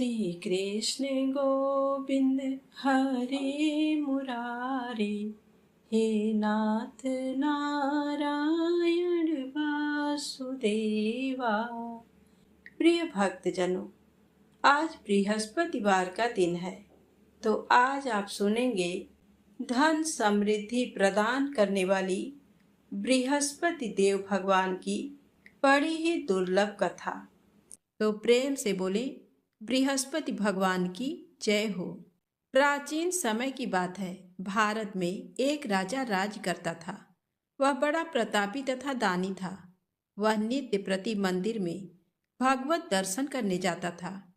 श्री कृष्ण गोविंद हरे मुरारे, हे नाथ नारायण वासुदेवा। प्रिय भक्तजनों, आज बृहस्पतिवार का दिन है, तो आज आप सुनेंगे धन समृद्धि प्रदान करने वाली बृहस्पति देव भगवान की बड़ी ही दुर्लभ कथा। तो प्रेम से बोले बृहस्पति भगवान की जय हो। प्राचीन समय की बात है। भारत में एक राजा राज करता था। वह बड़ा प्रतापी तथा दानी था। वह नित्य प्रति मंदिर में भगवत दर्शन करने जाता था।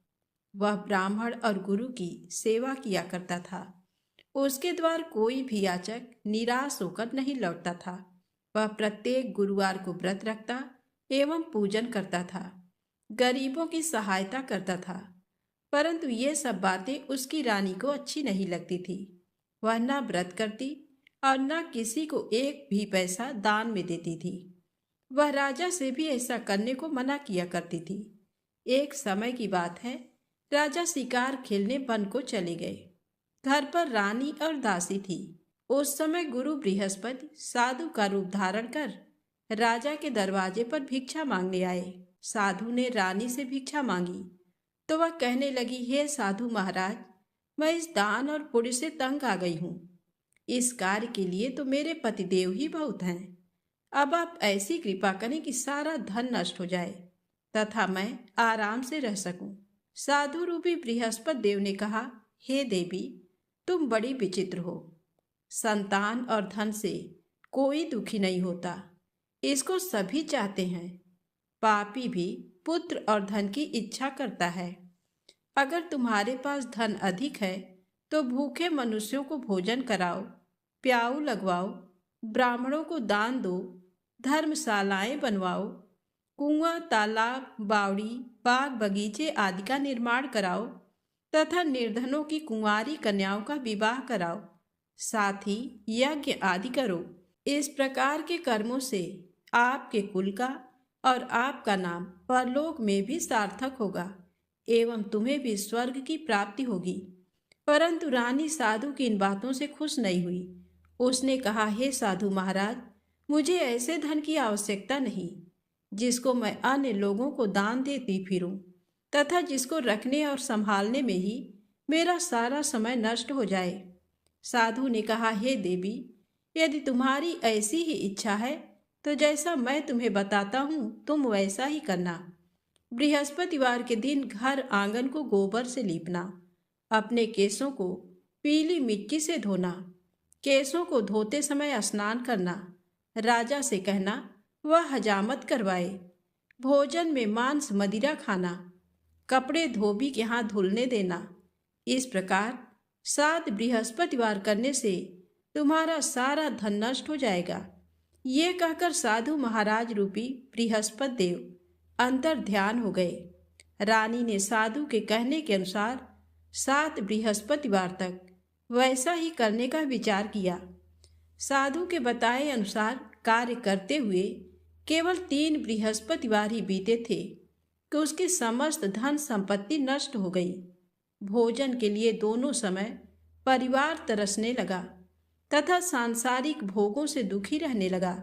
वह ब्राह्मण और गुरु की सेवा किया करता था। उसके द्वार कोई भी याचक निराश होकर नहीं लौटता था। वह प्रत्येक गुरुवार को व्रत रखता एवं पूजन करता था। गरीबों की सहायता करता था। परंतु ये सब बातें उसकी रानी को अच्छी नहीं लगती थी। वह न व्रत करती और न किसी को एक भी पैसा दान में देती थी। वह राजा से भी ऐसा करने को मना किया करती थी। एक समय की बात है, राजा शिकार खेलने वन को चले गए। घर पर रानी और दासी थी। उस समय गुरु बृहस्पति साधु का रूप धारण कर राजा के दरवाजे पर भिक्षा मांगने आए। साधु ने रानी से भिक्षा मांगी तो वह कहने लगी, हे साधु महाराज, मैं इस दान और पुण्य से तंग आ गई हूँ। इस कार्य के लिए तो मेरे पतिदेव ही बहुत हैं। अब आप ऐसी कृपा करें कि सारा धन नष्ट हो जाए तथा मैं आराम से रह सकूं। साधु रूपी बृहस्पति देव ने कहा, हे देवी, तुम बड़ी विचित्र हो। संतान और धन से कोई दुखी नहीं होता, इसको सभी चाहते हैं। पापी भी पुत्र और धन की इच्छा करता है। अगर तुम्हारे पास धन अधिक है तो भूखे मनुष्यों को भोजन कराओ, प्याऊ लगवाओ, ब्राह्मणों को दान दो, धर्मशालाएं बनवाओ, कुआं, तालाब, बावड़ी, बाग बगीचे आदि का निर्माण कराओ तथा निर्धनों की कुंवारी कन्याओं का विवाह कराओ। साथ ही यज्ञ आदि करो। इस प्रकार के कर्मों से आपके कुल का और आपका नाम परलोक में भी सार्थक होगा एवं तुम्हें भी स्वर्ग की प्राप्ति होगी। परंतु रानी साधु की इन बातों से खुश नहीं हुई। उसने कहा, हे साधु महाराज, मुझे ऐसे धन की आवश्यकता नहीं जिसको मैं अन्य लोगों को दान देती फिरूं तथा जिसको रखने और संभालने में ही मेरा सारा समय नष्ट हो जाए। साधु ने कहा, हे देवी, यदि तुम्हारी ऐसी ही इच्छा है तो जैसा मैं तुम्हें बताता हूँ तुम वैसा ही करना। बृहस्पतिवार के दिन घर आंगन को गोबर से लीपना, अपने केसों को पीली मिट्टी से धोना, केसों को धोते समय स्नान करना, राजा से कहना वह हजामत करवाए, भोजन में मांस मदिरा खाना, कपड़े धोबी के हाथ धुलने देना। इस प्रकार 7 बृहस्पतिवार करने से तुम्हारा सारा धन नष्ट हो जाएगा। ये कहकर साधु महाराज रूपी बृहस्पति देव अंतर ध्यान हो गए। रानी ने साधु के कहने के अनुसार 7 बृहस्पतिवार तक वैसा ही करने का विचार किया। साधु के बताए अनुसार कार्य करते हुए केवल 3 बृहस्पतिवार ही बीते थे कि उसकी समस्त धन संपत्ति नष्ट हो गई। भोजन के लिए दोनों समय परिवार तरसने लगा तथा सांसारिक भोगों से दुखी रहने लगा।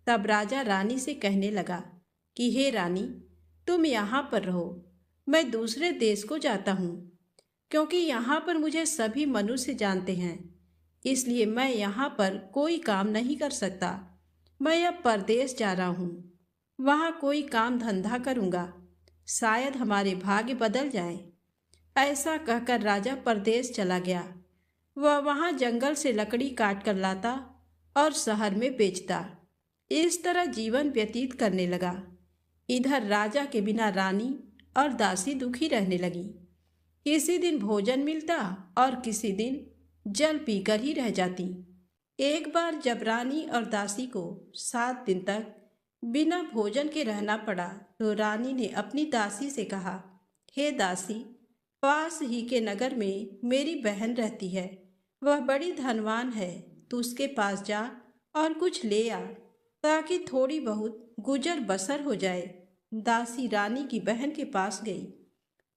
तब राजा रानी से कहने लगा कि हे रानी, तुम यहाँ पर रहो, मैं दूसरे देश को जाता हूँ, क्योंकि यहाँ पर मुझे सभी मनुष्य जानते हैं, इसलिए मैं यहाँ पर कोई काम नहीं कर सकता। मैं अब परदेश जा रहा हूँ, वहाँ कोई काम धंधा करूँगा, शायद हमारे भाग्य बदल जाएं। ऐसा कहकर राजा परदेश चला गया। वह वहाँ जंगल से लकड़ी काट कर लाता और शहर में बेचता। इस तरह जीवन व्यतीत करने लगा। इधर राजा के बिना रानी और दासी दुखी रहने लगी। किसी दिन भोजन मिलता और किसी दिन जल पीकर ही रह जाती। एक बार जब रानी और दासी को 7 दिन तक बिना भोजन के रहना पड़ा तो रानी ने अपनी दासी से कहा, हे दासी, पास ही के नगर में मेरी बहन रहती है, वह बड़ी धनवान है, तू उसके पास जा और कुछ ले आ ताकि थोड़ी बहुत गुजर बसर हो जाए। दासी रानी की बहन के पास गई।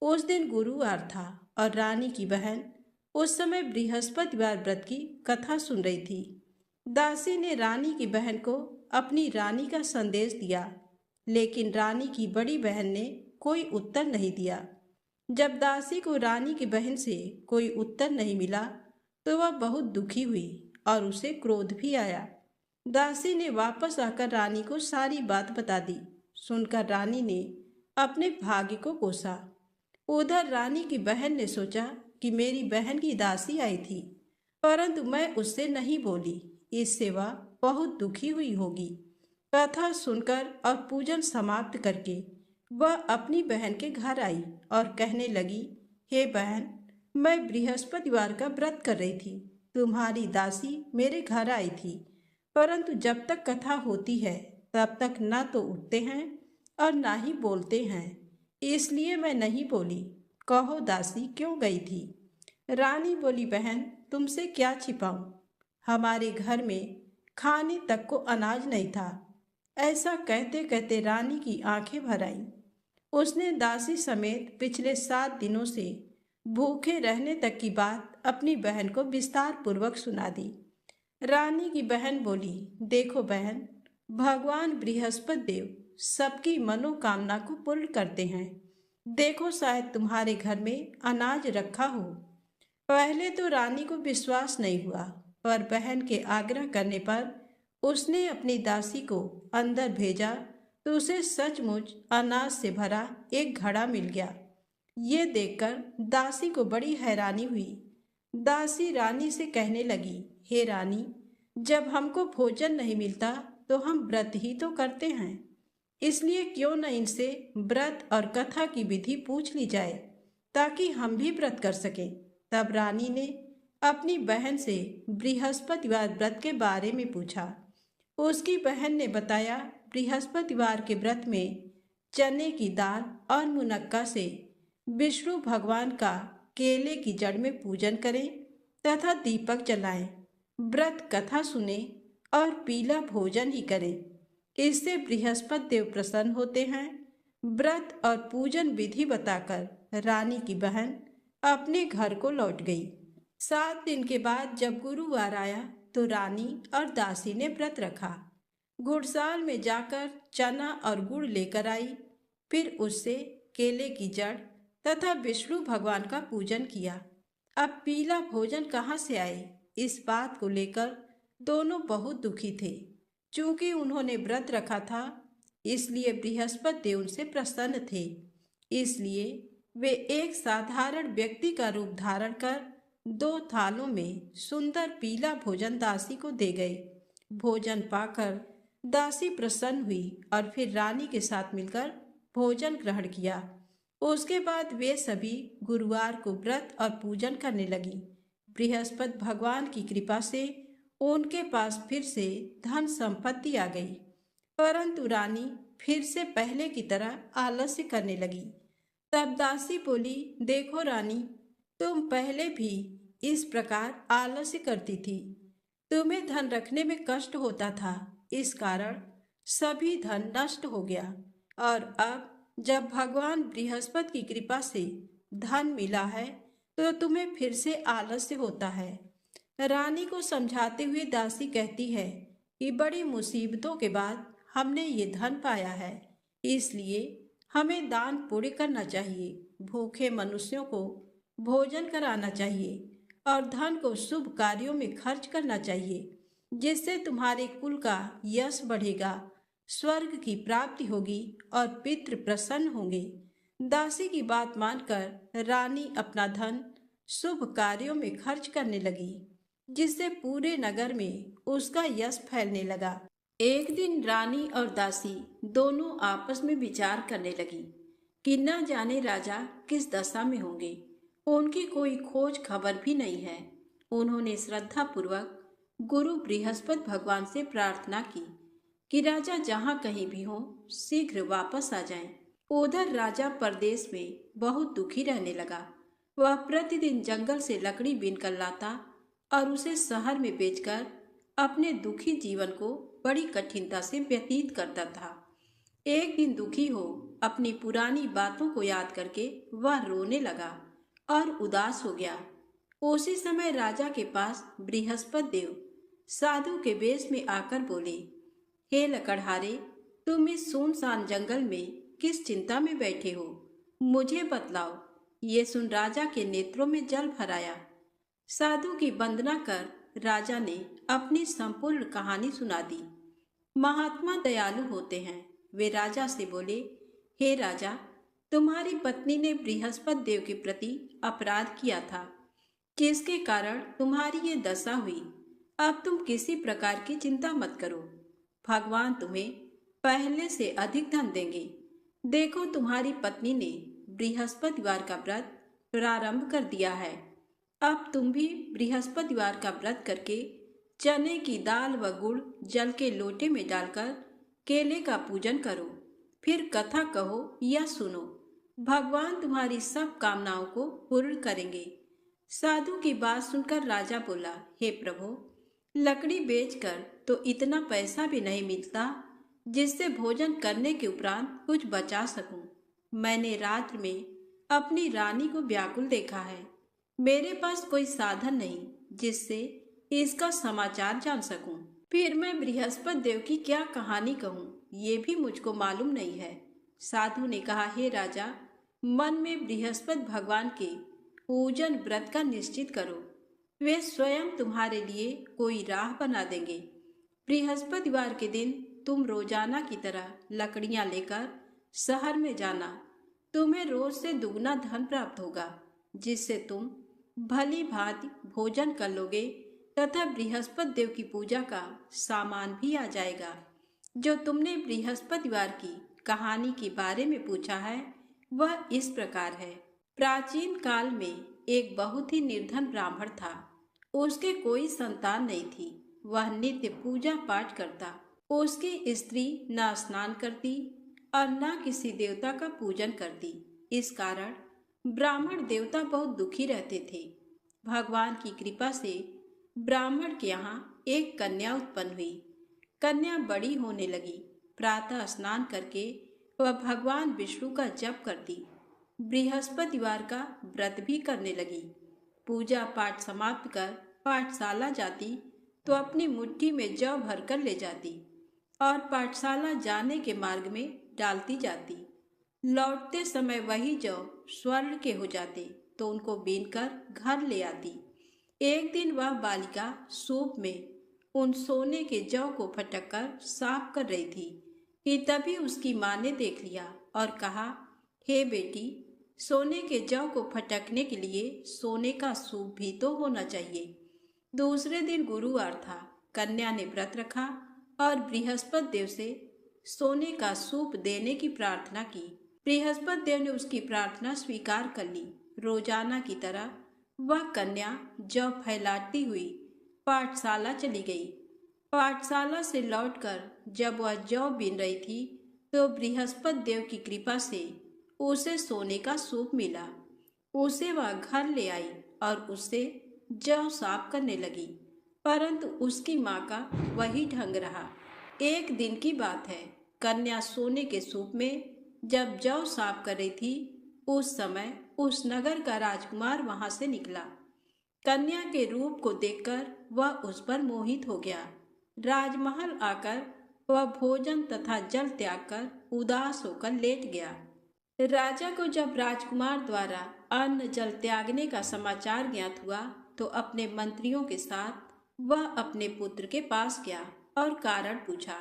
उस दिन गुरुवार था और रानी की बहन उस समय बृहस्पतिवार व्रत की कथा सुन रही थी। दासी ने रानी की बहन को अपनी रानी का संदेश दिया, लेकिन रानी की बड़ी बहन ने कोई उत्तर नहीं दिया। जब दासी को रानी की बहन से कोई उत्तर नहीं मिला तो वह बहुत दुखी हुई और उसे क्रोध भी आया। दासी ने वापस आकर रानी को सारी बात बता दी। सुनकर रानी ने अपने भाग्य को कोसा। उधर रानी की बहन ने सोचा कि मेरी बहन की दासी आई थी, परंतु मैं उससे नहीं बोली, इससे वह बहुत दुखी हुई होगी। कथा सुनकर और पूजन समाप्त करके वह अपनी बहन के घर आई और कहने लगी, हे बहन, मैं बृहस्पतिवार का व्रत कर रही थी। तुम्हारी दासी मेरे घर आई थी, परंतु जब तक कथा होती है तब तक न तो उठते हैं और ना ही बोलते हैं, इसलिए मैं नहीं बोली। कहो दासी क्यों गई थी? रानी बोली, बहन तुमसे क्या छिपाऊं, हमारे घर में खाने तक को अनाज नहीं था। ऐसा कहते कहते रानी की आंखें भर आईं। उसने दासी समेत पिछले 7 दिनों से भूखे रहने तक की बात अपनी बहन को विस्तार पूर्वक सुना दी। रानी की बहन बोली, देखो बहन, भगवान बृहस्पति देव सबकी मनोकामना को पूर्ण करते हैं। देखो शायद तुम्हारे घर में अनाज रखा हो। पहले तो रानी को विश्वास नहीं हुआ, पर बहन के आग्रह करने पर उसने अपनी दासी को अंदर भेजा तो उसे सचमुच अनाज से भरा एक घड़ा मिल गया। ये देखकर दासी को बड़ी हैरानी हुई। दासी रानी से कहने लगी, हे रानी, जब हमको भोजन नहीं मिलता तो हम व्रत ही तो करते हैं, इसलिए क्यों न इनसे व्रत और कथा की विधि पूछ ली जाए ताकि हम भी व्रत कर सकें। तब रानी ने अपनी बहन से बृहस्पतिवार व्रत के बारे में पूछा। उसकी बहन ने बताया, बृहस्पतिवार के व्रत में चने की दाल और मुनक्का से विष्णु भगवान का केले की जड़ में पूजन करें तथा दीपक जलाएं, व्रत कथा सुने और पीला भोजन ही करें। इससे बृहस्पति देव प्रसन्न होते हैं। व्रत और पूजन विधि बताकर रानी की बहन अपने घर को लौट गई। 7 दिन के बाद जब गुरुवार आया तो रानी और दासी ने व्रत रखा। गुड़साल में जाकर चना और गुड़ लेकर आई, फिर उससे केले की जड़ तथा विष्णु भगवान का पूजन किया। अब पीला भोजन कहाँ से आए, इस बात को लेकर दोनों बहुत दुखी थे। चूंकि उन्होंने व्रत रखा था, इसलिए बृहस्पति देव उनसे प्रसन्न थे। इसलिए वे एक साधारण व्यक्ति का रूप धारण कर 2 थालों में सुंदर पीला भोजन दासी को दे गए। भोजन पाकर दासी प्रसन्न हुई और फिर रानी के साथ मिलकर भोजन ग्रहण किया। उसके बाद वे सभी गुरुवार को व्रत और पूजन करने लगी। बृहस्पति भगवान की कृपा से उनके पास फिर से धन संपत्ति आ गई, परंतु रानी फिर से पहले की तरह आलस्य करने लगी। तब दासी बोली, देखो रानी, तुम पहले भी इस प्रकार आलस्य करती थी। तुम्हें धन रखने में कष्ट होता था, इस कारण सभी धन नष्ट हो गया, और अब जब भगवान बृहस्पति की कृपा से धन मिला है तो तुम्हें फिर से आलस्य होता है। रानी को समझाते हुए दासी कहती है कि बड़ी मुसीबतों के बाद हमने ये धन पाया है, इसलिए हमें दान पुण्य करना चाहिए, भूखे मनुष्यों को भोजन कराना चाहिए और धन को शुभ कार्यों में खर्च करना चाहिए, जिससे तुम्हारे कुल का यश बढ़ेगा, स्वर्ग की प्राप्ति होगी और पितृ प्रसन्न होंगे। दासी की बात मानकर रानी अपना धन शुभ कार्यों में खर्च करने लगी, जिससे पूरे नगर में उसका यश फैलने लगा। एक दिन रानी और दासी दोनों आपस में विचार करने लगी कि न जाने राजा किस दशा में होंगे। उनकी कोई खोज खबर भी नहीं है। उन्होंने श्रद्धा पूर्वक गुरु बृहस्पति भगवान से प्रार्थना की कि राजा जहाँ कहीं भी हो शीघ्र वापस आ जाएं। उधर राजा परदेश में बहुत दुखी रहने लगा। वह प्रतिदिन जंगल से लकड़ी बीनकर लाता और उसे शहर में बेचकर अपने दुखी जीवन को बड़ी कठिनता से व्यतीत करता था। एक दिन दुखी हो अपनी पुरानी बातों को याद करके वह रोने लगा और उदास हो गया। उसी समय राजा के पास बृहस्पति देव साधु के वेश में आकर बोले, हे लकड़हारे, तुम इस सुनसान जंगल में किस चिंता में बैठे हो, मुझे बतलाओ। ये सुन राजा के नेत्रों में जल भर आया। साधु की वंदना कर राजा ने अपनी संपूर्ण कहानी सुना दी। महात्मा दयालु होते हैं। वे राजा से बोले, हे राजा, तुम्हारी पत्नी ने बृहस्पति देव के प्रति अपराध किया था, जिसके कारण तुम्हारी ये दशा हुई। अब तुम किसी प्रकार की चिंता मत करो, भगवान तुम्हें पहले से अधिक धन देंगे। देखो, तुम्हारी पत्नी ने बृहस्पतिवार का व्रत प्रारंभ कर दिया है। अब तुम भी बृहस्पतिवार का व्रत करके चने की दाल व गुड़ जल के लोटे में डालकर केले का पूजन करो, फिर कथा कहो या सुनो। भगवान तुम्हारी सब कामनाओं को पूर्ण करेंगे। साधु की बात सुनकर राजा बोला, हे प्रभु, लकड़ी बेचकर तो इतना पैसा भी नहीं मिलता जिससे भोजन करने के उपरांत कुछ बचा सकूं। मैंने रात्र में अपनी रानी को व्याकुल देखा है। मेरे पास कोई साधन नहीं जिससे इसका समाचार जान सकूं। फिर मैं बृहस्पति देव की क्या कहानी कहूँ, ये भी मुझको मालूम नहीं है। साधु ने कहा, हे राजा, मन में बृहस्पति भगवान के पूजन व्रत का निश्चित करो। वे स्वयं तुम्हारे लिए कोई राह बना देंगे। बृहस्पतिवार के दिन तुम रोजाना की तरह लकड़ियां लेकर शहर में जाना। तुम्हें रोज से दुगना धन प्राप्त होगा, जिससे तुम भली भांति भोजन कर लोगे तथा बृहस्पति देव की पूजा का सामान भी आ जाएगा। जो तुमने बृहस्पतिवार की कहानी के बारे में पूछा है, वह इस प्रकार है। प्राचीन काल में एक बहुत ही निर्धन ब्राह्मण था। उसके कोई संतान नहीं थी। वह नित्य पूजा पाठ करता। उसकी स्त्री न स्नान करती और न किसी देवता का पूजन करती। इस कारण ब्राह्मण देवता बहुत दुखी रहते थे। भगवान की कृपा से ब्राह्मण के यहाँ एक कन्या उत्पन्न हुई। कन्या बड़ी होने लगी। प्रातः स्नान करके वह भगवान विष्णु का जप करती। बृहस्पतिवार का व्रत भी करने लगी। पूजा पाठ समाप्त कर पाठशाला जाती तो अपनी मुट्ठी में जौ भरकर ले जाती और पाठशाला जाने के मार्ग में डालती जाती। लौटते समय वही जौ स्वर्ण के हो जाते तो उनको बीनकर घर ले आती। एक दिन वह बालिका सूप में उन सोने के जौ को फटक कर साफ कर रही थी कि तभी उसकी माँ ने देख लिया और कहा, हे बेटी, सोने के जौ को फटकने के लिए सोने का सूप भी तो होना चाहिए। दूसरे दिन गुरुवार था। कन्या ने व्रत रखा और बृहस्पति देव से सोने का सूप देने की प्रार्थना की। बृहस्पति देव ने उसकी प्रार्थना स्वीकार कर ली। रोजाना की तरह वह कन्या जौ फैलाती हुई पाठशाला चली गई। पाठशाला से लौटकर जब वह जौ बीन रही थी तो बृहस्पति देव की कृपा से उसे सोने का सूप मिला। उसे वह घर ले आई और उससे जौ साफ करने लगी, परंतु उसकी माँ का वही ढंग रहा। एक दिन की बात है, कन्या सोने के सूप में जब जौ साफ कर रही थी, उस समय उस नगर का राजकुमार वहां से निकला। कन्या के रूप को देखकर वह उस पर मोहित हो गया। राजमहल आकर वह भोजन तथा जल त्याग कर उदास होकर लेट गया। राजा को जब राजकुमार द्वारा अन्न जल त्यागने का समाचार ज्ञात हुआ तो अपने मंत्रियों के साथ वह अपने पुत्र के पास गया और कारण पूछा।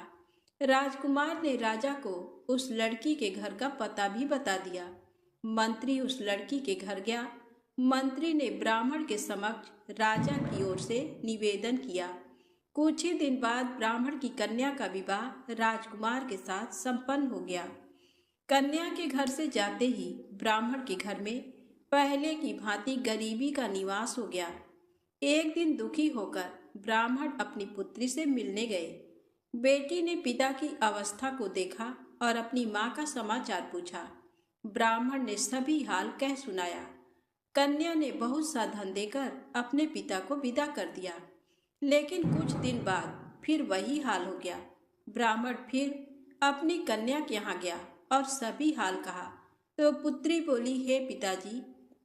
राजकुमार ने राजा को उस लड़की के घर का पता भी बता दिया। मंत्री उस लड़की के घर गया। मंत्री ने ब्राह्मण के समक्ष राजा की ओर से निवेदन किया। कुछ ही दिन बाद ब्राह्मण की कन्या का विवाह राजकुमार के साथ संपन्न हो गया। कन्या के घर से जाते ही ब्राह्मण के घर में पहले की भांति गरीबी का निवास हो गया। एक दिन दुखी होकर ब्राह्मण अपनी पुत्री से मिलने गए। बेटी ने पिता की अवस्था को देखा और अपनी माँ का समाचार पूछा। ब्राह्मण ने सभी हाल कह सुनाया। कन्या ने बहुत सा धन देकर अपने पिता को विदा कर दिया, लेकिन कुछ दिन बाद फिर वही हाल हो गया। ब्राह्मण फिर अपनी कन्या के यहाँ गया और सभी हाल कहा। तो पुत्री बोली, हे पिताजी,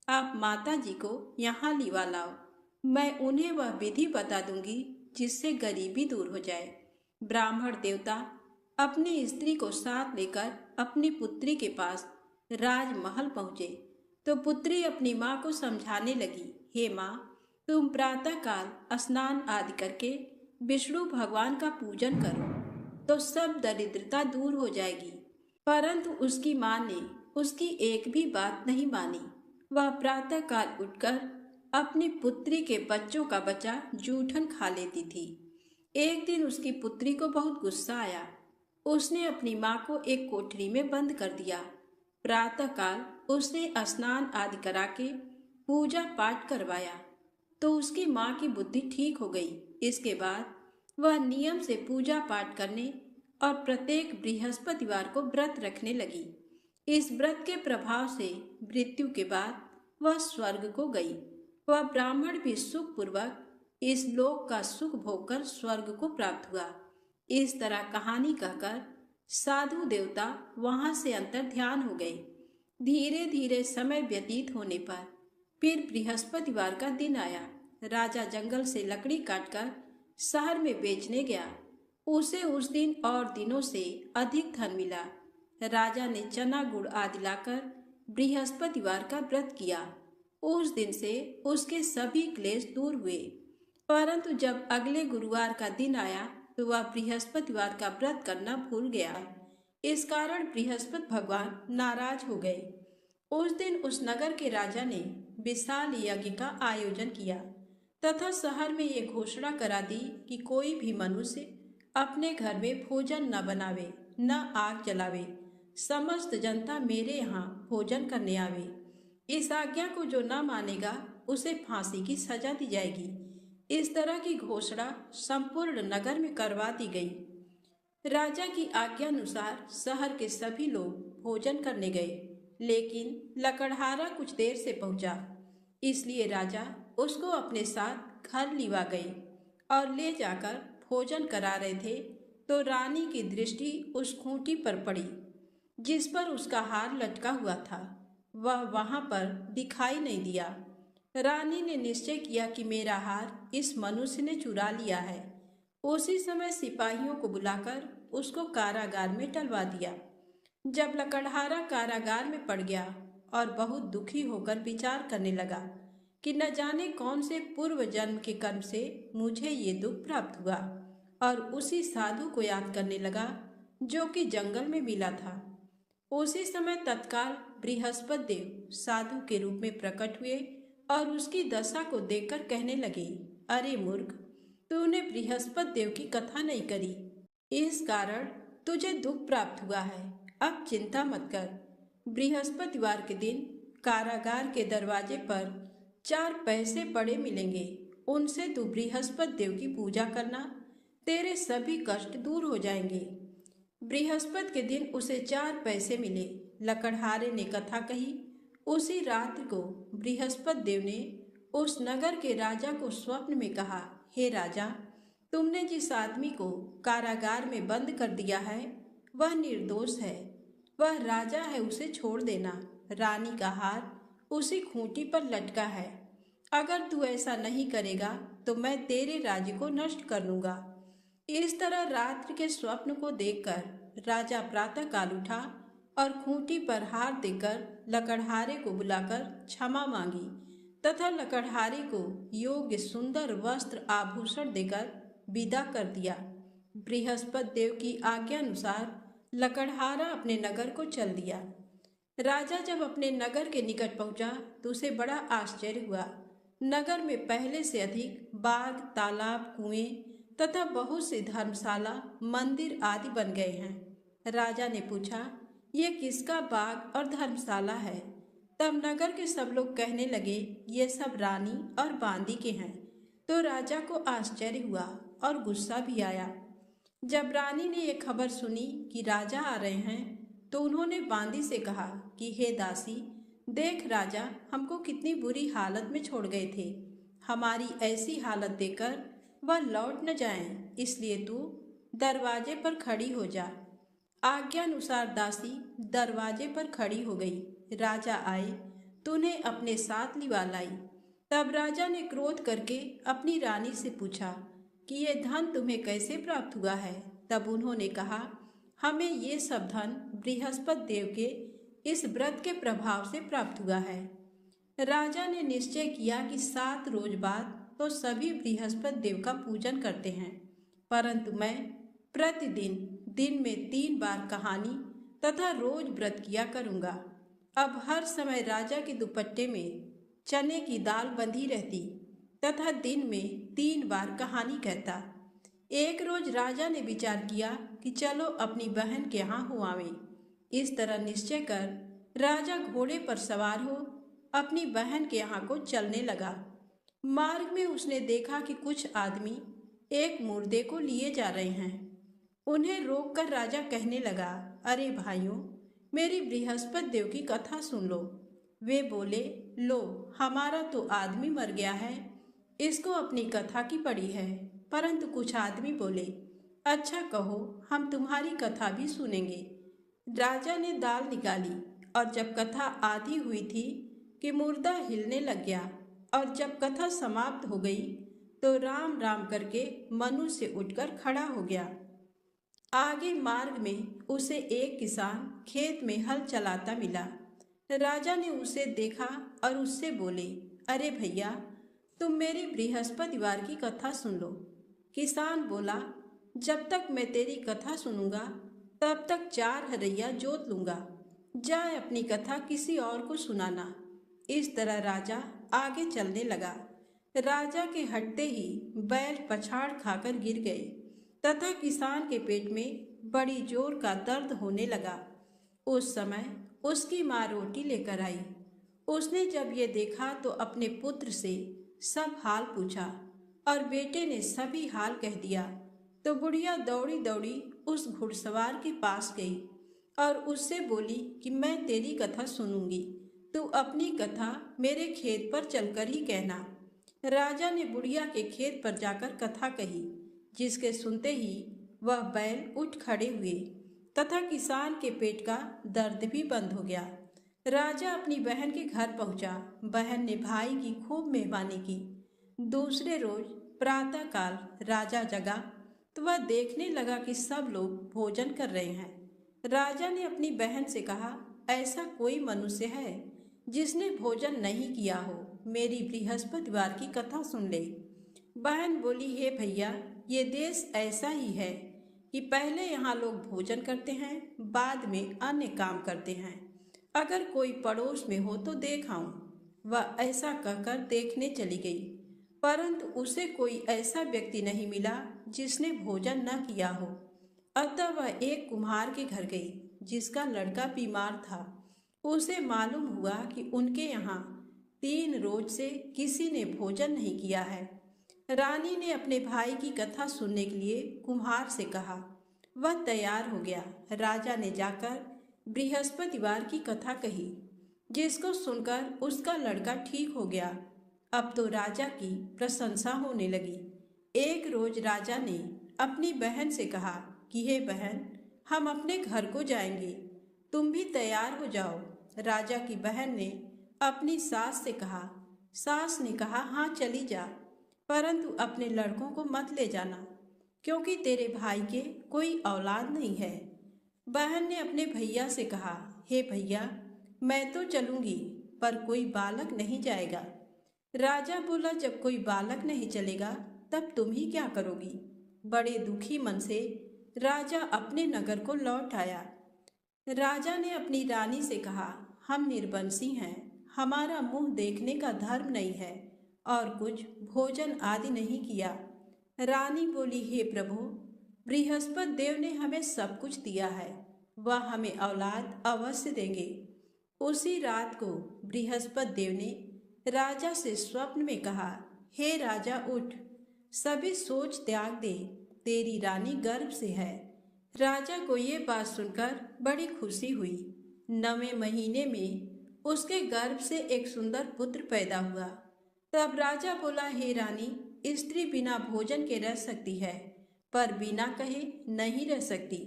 आप माता जी को यहाँ लिवा लाओ। मैं उन्हें वह विधि बता दूंगी जिससे गरीबी दूर हो जाए। ब्राह्मण देवता अपनी स्त्री को साथ लेकर अपनी पुत्री के पास राजमहल पहुँचे। तो पुत्री अपनी माँ को समझाने लगी, हे माँ, तुम प्रातःकाल स्नान आदि करके विष्णु भगवान का पूजन करो तो सब दरिद्रता दूर हो जाएगी। परंतु उसकी माँ ने उसकी एक भी बात नहीं मानी। वह प्रातःकाल उठकर अपनी पुत्री के बच्चों का बच्चा जूठन खा लेती थी। एक दिन उसकी पुत्री को बहुत गुस्सा आया। उसने अपनी माँ को एक कोठरी में बंद कर दिया। प्रातःकाल उसने स्नान आदि करा के पूजा पाठ करवाया तो उसकी माँ की बुद्धि ठीक हो गई। इसके बाद वह नियम से पूजा पाठ करने और प्रत्येक बृहस्पतिवार को व्रत रखने लगी। इस व्रत के प्रभाव से मृत्यु के बाद वह स्वर्ग को गई। वह ब्राह्मण भी सुखपूर्वक इस लोक का सुख भोगकर स्वर्ग को प्राप्त हुआ। इस तरह कहानी कहकर साधु देवता वहां से अंतर ध्यान हो गए। धीरे धीरे समय व्यतीत होने पर फिर बृहस्पतिवार का दिन आया। राजा जंगल से लकड़ी काटकर शहर में बेचने गया। उसे उस दिन और दिनों से अधिक धन मिला। राजा ने चना गुड़ आदि लाकर बृहस्पतिवार का व्रत किया। उस दिन से उसके सभी क्लेश दूर हुए। परंतु जब अगले गुरुवार का दिन आया तो वह बृहस्पतिवार का व्रत करना भूल गया। इस कारण बृहस्पति भगवान नाराज हो गए। उस दिन उस नगर के राजा ने विशाल यज्ञ का आयोजन किया तथा शहर में ये घोषणा करा दी कि कोई भी मनुष्य अपने घर में भोजन न बनावे, न आग जलावे। समस्त जनता मेरे यहाँ भोजन करने आवे। इस आज्ञा को जो न मानेगा उसे फांसी की सजा दी जाएगी। इस तरह की घोषणा संपूर्ण नगर में करवा दी गई। राजा की आज्ञा अनुसार शहर के सभी लोग भोजन करने गए, लेकिन लकड़हारा कुछ देर से पहुंचा। इसलिए राजा उसको अपने साथ घर लिवा गए और ले जाकर भोजन करा रहे थे तो रानी की दृष्टि उस खूंटी पर पड़ी जिस पर उसका हार लटका हुआ था। वह वहां पर दिखाई नहीं दिया। रानी ने निश्चय किया कि मेरा हार इस मनुष्य ने चुरा लिया है। उसी समय सिपाहियों को बुलाकर उसको कारागार में डलवा दिया। जब लकड़हारा कारागार में पड़ गया और बहुत दुखी होकर विचार करने लगा कि न जाने कौन से पूर्व जन्म के कर्म से मुझे ये दुख प्राप्त हुआ, और उसी साधु को याद करने लगा जो कि जंगल में मिला था। उसी समय तत्काल बृहस्पति देव साधु के रूप में प्रकट हुए और उसकी दशा को देखकर कहने लगे, अरे मूर्ख, तूने बृहस्पति देव की कथा नहीं करी, इस कारण तुझे दुख प्राप्त हुआ है। अब चिंता मत कर। बृहस्पतिवार के दिन कारागार के दरवाजे पर 4 पैसे पड़े मिलेंगे। उनसे तू बृहस्पति देव की पूजा करना, तेरे सभी कष्ट दूर हो जाएंगे। बृहस्पति के दिन उसे 4 पैसे मिले। लकड़हारे ने कथा कही। उसी रात्रि को बृहस्पति देव ने उस नगर के राजा को स्वप्न में कहा, हे राजा, तुमने जिस आदमी को कारागार में बंद कर दिया है वह निर्दोष है। वह राजा है, उसे छोड़ देना। रानी का हार उसी खूंटी पर लटका है। अगर तू ऐसा नहीं करेगा तो मैं तेरे राज्य को नष्ट कर लूंगा। इस तरह रात्रि के स्वप्न को देखकर राजा प्रातःकाल उठा और खूंटी पर हार देकर लकड़हारे को बुलाकर क्षमा मांगी तथा लकड़हारे को योग्य सुंदर वस्त्र आभूषण देकर विदा कर दिया। बृहस्पति देव की आज्ञा अनुसार लकड़हारा अपने नगर को चल दिया। राजा जब अपने नगर के निकट पहुंचा तो उसे बड़ा आश्चर्य हुआ। नगर में पहले से अधिक बाग, तालाब, कुएं तथा बहुत सी धर्मशाला, मंदिर आदि बन गए हैं। राजा ने पूछा, ये किसका बाग और धर्मशाला है? तब नगर के सब लोग कहने लगे, ये सब रानी और बांदी के हैं। तो राजा को आश्चर्य हुआ और गुस्सा भी आया। जब रानी ने ये खबर सुनी कि राजा आ रहे हैं तो उन्होंने बांदी से कहा कि हे दासी, देख राजा हमको कितनी बुरी हालत में छोड़ गए थे। हमारी ऐसी हालत देखकर वह लौट न जाएं, इसलिए तू दरवाजे पर खड़ी हो जा। आज्ञानुसार दासी दरवाजे पर खड़ी हो गई। राजा आए तो उन्हें अपने साथ लिवा लाई। तब राजा ने क्रोध करके अपनी रानी से पूछा कि ये धन तुम्हें कैसे प्राप्त हुआ है। तब उन्होंने कहा, हमें ये सब धन बृहस्पति देव के इस व्रत के प्रभाव से प्राप्त हुआ है। राजा ने निश्चय किया कि 7 रोज बाद तो सभी बृहस्पति देव का पूजन करते हैं, परंतु मैं प्रतिदिन दिन में 3 बार कहानी तथा रोज व्रत किया करूँगा। अब हर समय राजा के दुपट्टे में चने की दाल बंधी रहती तथा दिन में 3 बार कहानी कहता। एक रोज राजा ने विचार किया कि चलो अपनी बहन के यहाँ हो आवे। इस तरह निश्चय कर राजा घोड़े पर सवार हो अपनी बहन के यहाँ को चलने लगा। मार्ग में उसने देखा कि कुछ आदमी एक मुर्दे को लिए जा रहे हैं। उन्हें रोककर राजा कहने लगा, अरे भाइयों, मेरी बृहस्पति देव की कथा सुन लो। वे बोले, लो, हमारा तो आदमी मर गया है, इसको अपनी कथा की पड़ी है। परंतु कुछ आदमी बोले, अच्छा कहो, हम तुम्हारी कथा भी सुनेंगे। राजा ने दाल निकाली और जब कथा आधी हुई थी कि मुर्दा हिलने लग गया, और जब कथा समाप्त हो गई तो राम राम करके मनुष्य उठकर खड़ा हो गया। आगे मार्ग में उसे एक किसान खेत में हल चलाता मिला। राजा ने उसे देखा और उससे बोले, अरे भैया, तुम मेरी बृहस्पतिवार की कथा सुन लो। किसान बोला, जब तक मैं तेरी कथा सुनूंगा तब तक 4 हरैया जोत लूंगा। जाए अपनी कथा किसी और को सुनाना। इस तरह राजा आगे चलने लगा। राजा के हटते ही बैल पछाड़ खाकर गिर गए तथा किसान के पेट में बड़ी जोर का दर्द होने लगा। उस समय उसकी माँ रोटी लेकर आई। उसने जब ये देखा तो अपने पुत्र से सब हाल पूछा और बेटे ने सभी हाल कह दिया। तो बुढ़िया दौड़ी दौड़ी उस घुड़सवार के पास गई और उससे बोली कि मैं तेरी कथा सुनूंगी, तू अपनी कथा मेरे खेत पर चलकर ही कहना। राजा ने बुढ़िया के खेत पर जाकर कथा कही, जिसके सुनते ही वह बैल उठ खड़े हुए तथा किसान के पेट का दर्द भी बंद हो गया। राजा अपनी बहन के घर पहुंचा। बहन ने भाई की खूब मेहमानी की। दूसरे रोज प्रातःकाल राजा जगा तो वह देखने लगा कि सब लोग भोजन कर रहे हैं। राजा ने अपनी बहन से कहा, ऐसा कोई मनुष्य है जिसने भोजन नहीं किया हो, मेरी बृहस्पतिवार की कथा सुन ले। बहन बोली, हे भैया, ये देश ऐसा ही है कि पहले यहाँ लोग भोजन करते हैं, बाद में अन्य काम करते हैं। अगर कोई पड़ोस में हो तो देख आऊं। वह ऐसा कहकर देखने चली गई, परंतु उसे कोई ऐसा व्यक्ति नहीं मिला जिसने भोजन न किया हो। अतः वह एक कुम्हार के घर गई जिसका लड़का बीमार था। उसे मालूम हुआ कि उनके यहाँ 3 रोज से किसी ने भोजन नहीं किया है। रानी ने अपने भाई की कथा सुनने के लिए कुम्हार से कहा। वह तैयार हो गया। राजा ने जाकर बृहस्पतिवार की कथा कही, जिसको सुनकर उसका लड़का ठीक हो गया। अब तो राजा की प्रशंसा होने लगी। एक रोज राजा ने अपनी बहन से कहा कि हे बहन, हम अपने घर को जाएंगे, तुम भी तैयार हो जाओ। राजा की बहन ने अपनी सास से कहा। सास ने कहा, हाँ चली जा, परंतु अपने लड़कों को मत ले जाना, क्योंकि तेरे भाई के कोई औलाद नहीं है। बहन ने अपने भैया से कहा, हे भैया, मैं तो चलूंगी, पर कोई बालक नहीं जाएगा। राजा बोला, जब कोई बालक नहीं चलेगा तब तुम ही क्या करोगी। बड़े दुखी मन से राजा अपने नगर को लौट आया। राजा ने अपनी रानी से कहा, हम निर्वंशी हैं, हमारा मुंह देखने का धर्म नहीं है और कुछ भोजन आदि नहीं किया। रानी बोली, हे प्रभु, बृहस्पति देव ने हमें सब कुछ दिया है, वह हमें औलाद अवश्य देंगे। उसी रात को बृहस्पति देव ने राजा से स्वप्न में कहा, हे राजा, उठ, सभी सोच त्याग दे, तेरी रानी गर्भ से है। राजा को ये बात सुनकर बड़ी खुशी हुई। 9वें महीने में उसके गर्भ से एक सुंदर पुत्र पैदा हुआ। तब राजा बोला, हे रानी, स्त्री बिना भोजन के रह सकती है, पर बिना कहे नहीं रह सकती।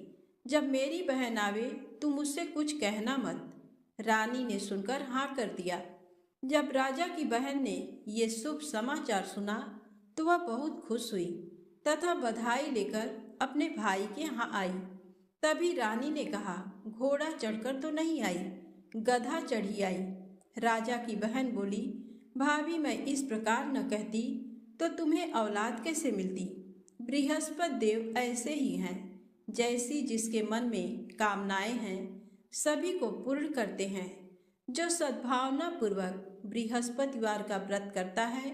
जब मेरी बहन आवे तुम उससे कुछ कहना मत। रानी ने सुनकर हाँ कर दिया। जब राजा की बहन ने ये शुभ समाचार सुना तो वह बहुत खुश हुई तथा बधाई लेकर अपने भाई के यहाँ आई। तभी रानी ने कहा, घोड़ा चढ़कर तो नहीं आई, गधा चढ़ी आई। राजा की बहन बोली, भाभी मैं इस प्रकार न कहती तो तुम्हें औलाद कैसे मिलती। बृहस्पति देव ऐसे ही हैं, जैसी जिसके मन में कामनाएं हैं सभी को पूर्ण करते हैं। जो सद्भावना पूर्वक बृहस्पतिवार का व्रत करता है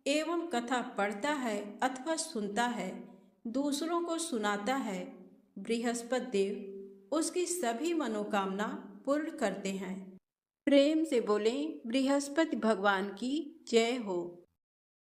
एवं कथा पढ़ता है अथवा सुनता है, दूसरों को सुनाता है, बृहस्पति देव उसकी सभी मनोकामना पूर्ण करते हैं। प्रेम से बोलें, बृहस्पति भगवान की जय हो।